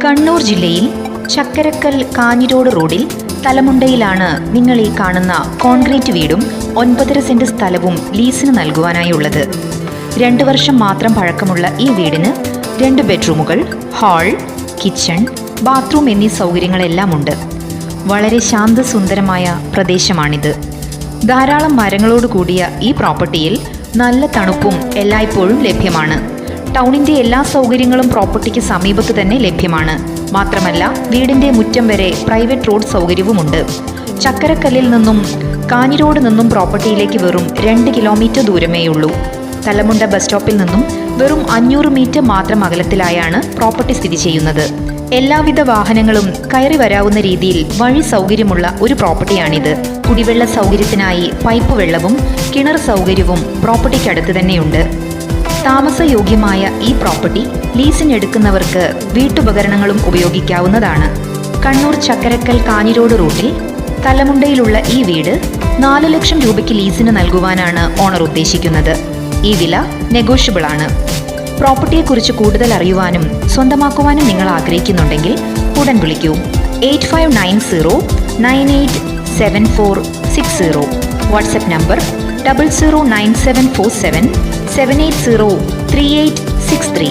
കണ്ണൂർ ജില്ലയിൽ ചക്കരക്കൽ കാഞ്ഞിരോട് റോഡിൽ തലമുണ്ടയിലാണ് നിങ്ങൾ ഈ കാണുന്ന കോൺക്രീറ്റ് വീടും 9.5 സെന്റ് സ്ഥലവും ലീസിന് നൽകുവാനായുള്ളത്. 2 വർഷം മാത്രം പഴക്കമുള്ള ഈ വീടിന് 2 ബെഡ്റൂമുകൾ, ഹാൾ, കിച്ചൺ, ബാത്റൂം എന്നീ സൗകര്യങ്ങളെല്ലാം ഉണ്ട്. വളരെ ശാന്തസുന്ദരമായ പ്രദേശമാണിത്. ധാരാളം മരങ്ങളോട് കൂടിയ ഈ പ്രോപ്പർട്ടിയിൽ നല്ല തണുപ്പും എല്ലായ്പ്പോഴും ലഭ്യമാണ്. ടൗണിൻ്റെ എല്ലാ സൗകര്യങ്ങളും പ്രോപ്പർട്ടിക്ക് സമീപത്ത് തന്നെ ലഭ്യമാണ്. മാത്രമല്ല വീടിൻ്റെ മുറ്റം വരെ പ്രൈവറ്റ് റോഡ് സൗകര്യവുമുണ്ട്. ചക്കരക്കല്ലിൽ നിന്നും കാഞ്ഞിരോട് നിന്നും പ്രോപ്പർട്ടിയിലേക്ക് വെറും 2 കിലോമീറ്റർ ദൂരമേയുള്ളൂ. തലമുണ്ട ബസ് സ്റ്റോപ്പിൽ നിന്നും വെറും 500 മീറ്റർ മാത്രം അകലത്തിലായാണ് പ്രോപ്പർട്ടി സ്ഥിതി ചെയ്യുന്നത്. എല്ലാവിധ വാഹനങ്ങളും കയറി വരാവുന്ന രീതിയിൽ വഴി സൗകര്യമുള്ള ഒരു പ്രോപ്പർട്ടിയാണിത്. കുടിവെള്ള സൗകര്യത്തിനായി പൈപ്പ് വെള്ളവും കിണർ സൗകര്യവും പ്രോപ്പർട്ടിക്കടുത്ത് തന്നെയുണ്ട്. താമസയോഗ്യമായ ഈ പ്രോപ്പർട്ടി ലീസിനെടുക്കുന്നവർക്ക് വീട്ടുപകരണങ്ങളും ഉപയോഗിക്കാവുന്നതാണ്. കണ്ണൂർ ചക്കരക്കൽ കാഞ്ഞിരോട് റൂട്ടിൽ തലമുണ്ടയിലുള്ള ഈ വീട് 4 ലക്ഷം രൂപയ്ക്ക് ലീസിന് നൽകുവാനാണ് ഓണർ ഉദ്ദേശിക്കുന്നത്. ഈ വില നെഗോഷ്യബിൾ ആണ്. പ്രോപ്പർട്ടിയെക്കുറിച്ച് കൂടുതൽ അറിയുവാനും സ്വന്തമാക്കുവാനും നിങ്ങൾ ആഗ്രഹിക്കുന്നുണ്ടെങ്കിൽ ഉടൻ വിളിക്കൂ. 8590987460. WhatsApp number 009747 7803863.